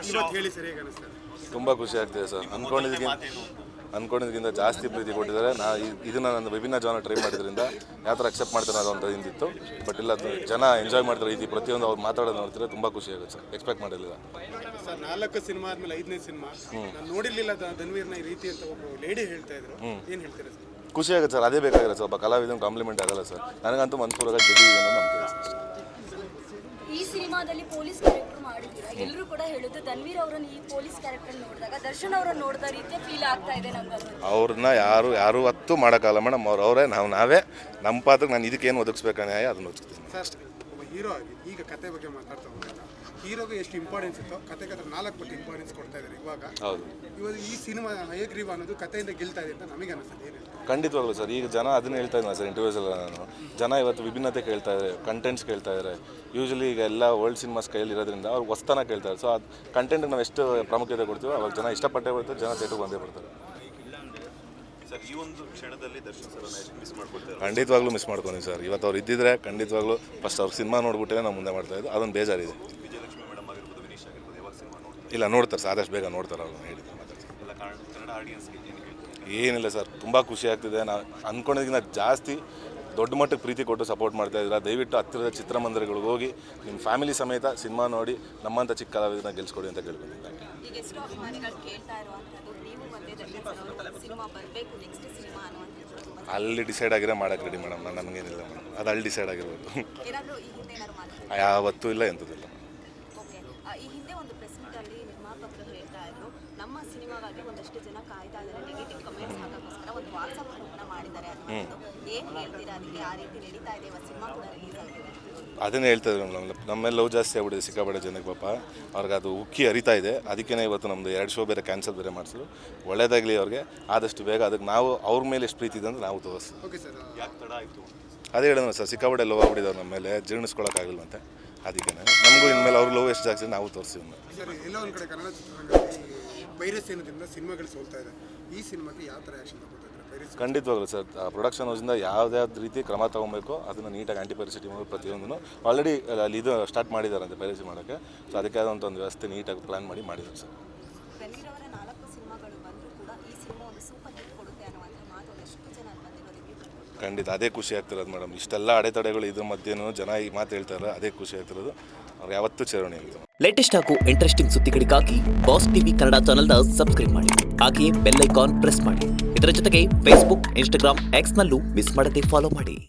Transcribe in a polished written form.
ಇವತ್ತು ಹೇಳಿ ಸರ್ ಹೇಗೆ ಅನಿಸ್ತದೆ? ತುಂಬ ಖುಷಿ ಆಗ್ತಿದೆ ಸರ್. ಅನ್ಕೊಂಡಿದ್ದಕ್ಕಿಂತ ಜಾಸ್ತಿ ಪ್ರೀತಿ ಕೊಟ್ಟಿದ್ದಾರೆ. ಇದನ್ನು ನಾನು ವಿಭಿನ್ನ ಜಾನ ಟ್ರೈ ಮಾಡಿದ್ರಿಂದ ಯಾವ ಥರ ಅಕ್ಸೆಪ್ಟ್ ಮಾಡ್ತಾರೆ ಅನ್ನೋದು ಹಿಂದಿತ್ತು. ಬಟ್ ಇಲ್ಲ, ಜನ ಎಂಜಾಯ್ ಮಾಡ್ತಾರೆ. ರೀತಿ ಪ್ರತಿಯೊಂದು ಅವ್ರು ಮಾತಾಡೋದು ನೋಡ್ತಾರೆ, ತುಂಬ ಖುಷಿ ಆಗುತ್ತೆ ಸರ್. ಎಕ್ಸ್ಪೆಕ್ಟ್ ಮಾಡಿರಲಿಲ್ಲ ಸರ್. 4 ಸಿನಿಮಾ ಆದಮೇಲೆ 5ನೇ ಸಿನಿಮಾ ನಾನು ನೋಡಿರಲಿಲ್ಲ ಧನ್ವೀರ್ನ ಈ ರೀತಿ ಅಂತ ಒಬ್ಬರು ಲೇಡಿ ಹೇಳ್ತಾ ಇದ್ರು. ಏನು ಹೇಳ್ತೀರಾ ಸರ್? ಖುಷಿ ಆಗುತ್ತೆ ಸರ್. ಅದೇ ಬೇಕಾಗಿಲ್ಲ ಸರ್. ಒಬ್ಬ ಕಲಾವಿದನ ಕಾಂಪ್ಲಿಮೆಂಟ್ ಆಗಲ್ಲ ಸರ್. ನನಗಂತೂ ಮನಸ್ಪೂರ್ವಕ ಗೆದ್ದಿದ್ದೀವಿ ಅನ್ನೋದು ನಂಬಿಕೆ ಸರ್. ಈ ಸಿನಿಮಾದಲ್ಲಿ ಪೊಲೀಸ್ ಕ್ಯಾರೆಕ್ಟರ್ ಮಾಡಿದ್ದೀರಾ. ಎಲ್ಲರೂ ಕೂಡ ಹೇಳುತ್ತೆ ಧನ್ವೀರ್ ಅವರನ್ನು ಈ ಪೊಲೀಸ್ ಕ್ಯಾರೆಕ್ಟರ್ ನೋಡಿದಾಗ ದರ್ಶನ್ ಅವರನ್ನು ನೋಡಿದ ರೀತಿಯ ಫೀಲ್ ಆಗ್ತಾ ಇದೆ ನಮ್ಗೆ. ಅವ್ರನ್ನ ಯಾರು ಹೊತ್ತು ಮಾಡೋಕ್ಕಲ್ಲ ಮೇಡಮ್. ಅವರೇ ನಾವೇ ನಮ್ಮ ಪಾತ್ರಕ್ಕೆ ನಾನು ಇದಕ್ಕೇನು ಒದಗಿಸ್ಬೇಕು ನ್ಯಾಯ ಅದನ್ನು ಒದಗಿಸ್ತೀನಿ ಸರ್. ಒಬ್ಬ ಹೀರೋ ಆಗಿ ಈಗ ಕತೆ ಬಗ್ಗೆ ಮಾತಾಡ್ತಾ ಹೋದಾಗ ಹೀರೋಗೆ ಎಷ್ಟು ಇಂಪಾರ್ಟೆನ್ಸ್ ಇತ್ತು, ಕತೆಗೆ ಅದ್ರ 4 ಪಟ್ಟು ಇಂಪಾರ್ಟೆನ್ಸ್ ಕೊಡ್ತಾ ಇದ್ದಾರೆ ಇವಾಗ. ಹೌದು. ಇವಾಗ ಈ ಸಿನಿಮಾ ಹಯಗ್ರೀವ ಅನ್ನೋದು ಕತೆಯಿಂದ ಗೆಲ್ತಾ ಇದೆ ಅಂತ ನಮಗೆ ಅನಿಸ್ತದೆ. ಏನು ಖಂಡಿತವಾಗ್ಲೂ ಸರ್. ಈಗ ಜನ ಅದನ್ನ ಹೇಳ್ತಾ ಇದ್ದಾರೆ ಸರ್. ಇಂಟರ್ವ್ಯೂಸ್ ಎಲ್ಲ ನಾನು ಜನ ಇವತ್ತು ವಿಭಿನ್ನತೆ ಕೇಳ್ತಾ ಇದ್ದಾರೆ, ಕಂಟೆಂಟ್ಸ್ ಕೇಳ್ತಾ ಇದ್ದಾರೆ. ಯೂಶಲಿ ಈಗ ಎಲ್ಲ ವರ್ಲ್ಡ್ ಸಿನಿಮಾಸ್ ಕೈಯಲ್ಲಿ ಇರೋದ್ರಿಂದ ಅವ್ರು ಹೊಸ್ತನ ಕೇಳ್ತಾರೆ. ಸೊ ಅದು ಕಂಟೆಂಟ್ಗೆ ನಾವು ಎಷ್ಟು ಪ್ರಾಮುಖ್ಯತೆ ಕೊಡ್ತೀವೋ ಅವಾಗ ಜನ ಇಷ್ಟಪಟ್ಟೇ ಬರ್ತಾರೆ, ಜನ ಥಿಯೇಟರ್ಗೆ ಬಂದೇ ಬರ್ತಾರೆ. ಈ ಒಂದು ಕ್ಷಣದಲ್ಲಿ ದರ್ಶನ್ ಸರ್ ಮಿಸ್ ಮಾಡ್ಕೊಳ್ತಾರೆ. ಖಂಡಿತವಾಗ್ಲೂ ಮಿಸ್ ಮಾಡ್ಕೊಂಡಿ ಸರ್. ಇವತ್ತು ಅವ್ರು ಇದ್ದಿದ್ರೆ ಖಂಡಿತವಾಗ್ಲೂ ಫಸ್ಟ್ ಅವ್ರ ಸಿನಿಮಾ ನೋಡ್ಬಿಟ್ಟೆ ನಾವು ಮುಂದೆ ಮಾಡ್ತಾ ಇದ್ದು. ಅದೊಂದು ಬೇಜಾರಿದೆ. ವಿಜಯಲಕ್ಷ್ಮಿ ಮೇಡಮ್ ಆಗಿರ್ಬೋದು, ವಿನೀಶ್ ಆಗಿರ್ಬೋದು, ಯಾವಾಗ ಸಿನಿಮಾ ನೋಡ್ತಾರೆ? ಇಲ್ಲ, ನೋಡ್ತಾರೆ ಸರ್. ಆದಷ್ಟು ಬೇಗ ನೋಡ್ತಾರೆ. ಅವ್ರು ಹೇಳಿದ್ರು ಮಾತಾಡ್ತಾರೆ. ಎಲ್ಲ ಕನ್ನಡ ಆಡಿಯನ್ಸ್ಗೆ ಏನು ಹೇಳ್ತಾರೆ? ಏನಿಲ್ಲ ಸರ್, ತುಂಬ ಖುಷಿ ಆಗ್ತಿದೆ. ನಾವು ಅಂದ್ಕೊಂಡಿದ್ದಕ್ಕಿಂತ ಜಾಸ್ತಿ ದೊಡ್ಡ ಮಟ್ಟಕ್ಕೆ ಪ್ರೀತಿ ಕೊಟ್ಟು ಸಪೋರ್ಟ್ ಮಾಡ್ತಾ ಇದ್ದೀರಾ. ದಯವಿಟ್ಟು ಹತ್ತಿರದ ಚಿತ್ರಮಂದಿರಗಳಿಗೆ ಹೋಗಿ ನಿಮ್ಮ ಫ್ಯಾಮಿಲಿ ಸಮೇತ ಸಿನಿಮಾ ನೋಡಿ ನಮ್ಮಂಥ ಚಿಕ್ಕ ಕಲಾವಿದನ್ನ ಗೆಲ್ಸ್ಕೊಡಿ ಅಂತ ಕೇಳ್ಕೊಂಡಿದ್ದೀನಿ. ಈಗ ಎಷ್ಟು ಅಭಿಮಾನಿಗಳು ಕೇಳ್ತಾ ಇರುವಂಥದ್ದು ನೀವು ಮತ್ತೆ ದರ್ಶನ್ ಸರ್ ಸಿನಿಮಾ ಬರಬೇಕು ನೆಕ್ಸ್ಟ್ ಸಿನಿಮಾ ಅನ್ನುವಂಥದ್ದು ಅಲ್ಲಿ ಡಿಸೈಡ್ ಆಗಿರೋ ಮಾಡೋಕ್ಕೆ ರೆಡಿ ಮೇಡಮ್. ನಾನು ನಮಗೇನಿಲ್ಲ ಮೇಡಮ್, ಅದು ಅಲ್ಲಿ ಡಿಸೈಡ್ ಆಗಿರ್ಬೋದು. ಏನಾದರೂ ಈ ಹಿಂದೆ ಏನಾದ್ರು ಮಾತಾಡ್ತಾರೆ? ಯಾವತ್ತೂ ಇಲ್ಲ, ಎಂಥದಿಲ್ಲ. ಓಕೆ. ಈ ಹಿಂದೆ ಒಂದು ಪ್ರೆಸ್ ಮೀಟಲ್ಲಿ ನಿರ್ಮಾಪಕರು ಹೇಳ್ತಾ ಇದ್ರು ನಮ್ಮ ಸಿನಿಮಾಗಾಗಿ ಒಂದಷ್ಟು ಜನ ಕಾಯ್ತಾ ಇದ್ದಾರೆ, ನೆಗೆಟಿವ್ ಕಮೆಂಟ್ಸ್ ಹಾಕೋಕ್ಕೋಸ್ಕರ ಒಂದು ವಾಟ್ಸಪ್ ಗ್ರೂಪ್ನ ಮಾಡಿದ್ದಾರೆ ಅನ್ನೋದು. ಏನು ಹೇಳ್ತೀರಾ ಅದಕ್ಕೆ? ಆ ರೀತಿ ನಡೀತಾ ಇದೆ, ಸಿನಿಮಾ ಕೂಡ ರಿಲೀಸ್ ಆಗಿದೆ. ಅದನ್ನೇ ಹೇಳ್ತಾ ಇದ್ರು ನಮ್ಮೆಲ್ಲ ಲವ್ ಜಾಸ್ತಿ ಆಗ್ಬಿಟ್ಟಿದೆ ಸಿಕ್ಕಾಪಟ್ಟೆ ಜನಕ್ಕೆ. ಪಾಪ ಅವ್ರಿಗೆ ಅದು ಉಕ್ಕಿ ಹರಿತಾ ಇದೆ. ಅದಕ್ಕೇ ಇವತ್ತು ನಮ್ಮದು 2 ಶೋ ಬೇರೆ ಕ್ಯಾನ್ಸಲ್ ಬೇರೆ ಮಾಡಿಸಿದ್ರು. ಒಳ್ಳೇದಾಗಲಿ ಅವ್ರಿಗೆ. ಆದಷ್ಟು ಬೇಗ ಅದಕ್ಕೆ ನಾವು ಅವ್ರ ಮೇಲೆ ಎಷ್ಟು ಪ್ರೀತಿ ಇದೆ ಅಂತ ನಾವು ತೋರಿಸ್ತೀವಿ. Okay sir. ಯಾಕೆ ತಡ ಆಯಿತು? ಅದೇ ಹೇಳಿದ್ರು ಸರ್, ಸಿಕ್ಕಾಪಟ್ಟೆ ಲವ್ ಆಗ್ಬಿಟ್ಟಿದ್ದಾರೆ ನಮ್ಮ ಮೇಲೆ, ಜೀರ್ಣಿಸ್ಕೊಳಕ್ಕಾಗಿಲ್ವಂತೆ. ಅದಕ್ಕೆ ನಮಗೂ ಇನ್ಮೇಲೆ ಅವ್ರಿಗೆ ಲವ್ ಎಷ್ಟು ಜಾಸ್ತಿ ನಾವು ತೋರಿಸ್ತೀವಿ. ಸರ್, ಎಲ್ಲ ಒಂದು ಕಡೆ ಕನ್ನಡ ಚಿತ್ರರಂಗದಲ್ಲಿ ಪೈರಸಿ ಅನ್ನೋದ್ರಿಂದ ಸಿನಿಮಾಗಳು ಸೋಲ್ತಾ ಇದೆ. ಈ ಸಿನಿಮಾಕ್ಕೆ ಯಾವ ಥರ ಆ್ಯಕ್ಷನ್ ತಗೋತಾ ಇದ್ದಾರೆ ಪೈರಸಿ? ಖಂಡಿತವಾಗ್ಲು ಸರ್. ಪ್ರೊಡಕ್ಷನ್ ಹೌಸಿಂದ ಯಾವ್ದಾವ್ದು ರೀತಿ ಕ್ರಮ ತೊಗೊಬೇಕು ಅದನ್ನು ನೀಟಾಗಿ ಆ್ಯಂಟಿ ಪೈರಸಿ ಟೀಮ್ ಪ್ರತಿಯೊಂದನ್ನು ಆಲ್ರೆಡಿ ಅಲ್ಲಿ ಇದು ಸ್ಟಾರ್ಟ್ ಮಾಡಿದ್ದಾರಂತೆ ಪೈರಸಿ ಮಾಡೋಕ್ಕೆ. ಸೊ ಅದಕ್ಕೆ ಆದಂಥ ಒಂದು ವ್ಯವಸ್ಥೆ ನೀಟಾಗಿ ಪ್ಲ್ಯಾನ್ ಮಾಡಿದ್ದಾರೆ ಸರ್. ಧನ್ವೀರ್ ಅವರ 4 ಸಿನಿಮಾಗಳು ಬಂದರೂ ಕೂಡ ಈ ಸಿನಿಮಾ ಒಂದು ಸೂಪರ್ ಹಿಟ್ ಕೊಡುತ್ತೆ ಅನ್ನುವಂಥ ಮಾತು ಎಷ್ಟು ಜನ ಬಂದಿರೋದಕ್ಕೆ ಖಂಡಿತ ಅದೇ ಖುಷಿ ಆಗ್ತಿರೋದು ಮೇಡಮ್. ಇಷ್ಟೆಲ್ಲ ಅಡೆತಡೆಗಳು ಇದ್ರ ಮಧ್ಯೆನೂ ಜನ ಈ ಮಾತು ಹೇಳ್ತಾರೆ, ಅದೇ ಖುಷಿ ಆಗ್ತಿರೋದು. ಅವ್ರು ಯಾವತ್ತೂ ಚೇರಣೆ ಇಲ್ಲ. ಲೇಟೆಸ್ಟ್ ಹಾಗೂ ಇಂಟ್ರೆಸ್ಟಿಂಗ್ ಸುದ್ದಿಗಳಿಗಾಗಿ ಬಾಸ್ ಟಿವಿ ಕನ್ನಡ ಚಾನೆಲ್ನ ಸಬ್ಸ್ಕ್ರೈಬ್ ಮಾಡಿ. ಹಾಗೆಯೇ ಬೆಲ್ ಐಕಾನ್ ಪ್ರೆಸ್ ಮಾಡಿ. ಇದರ ಜೊತೆಗೆ ಫೇಸ್ಬುಕ್, ಇನ್ಸ್ಟಾಗ್ರಾಮ್, ಎಕ್ಸ್ನಲ್ಲೂ ಮಿಸ್ ಮಾಡದೆ ಫಾಲೋ ಮಾಡಿ.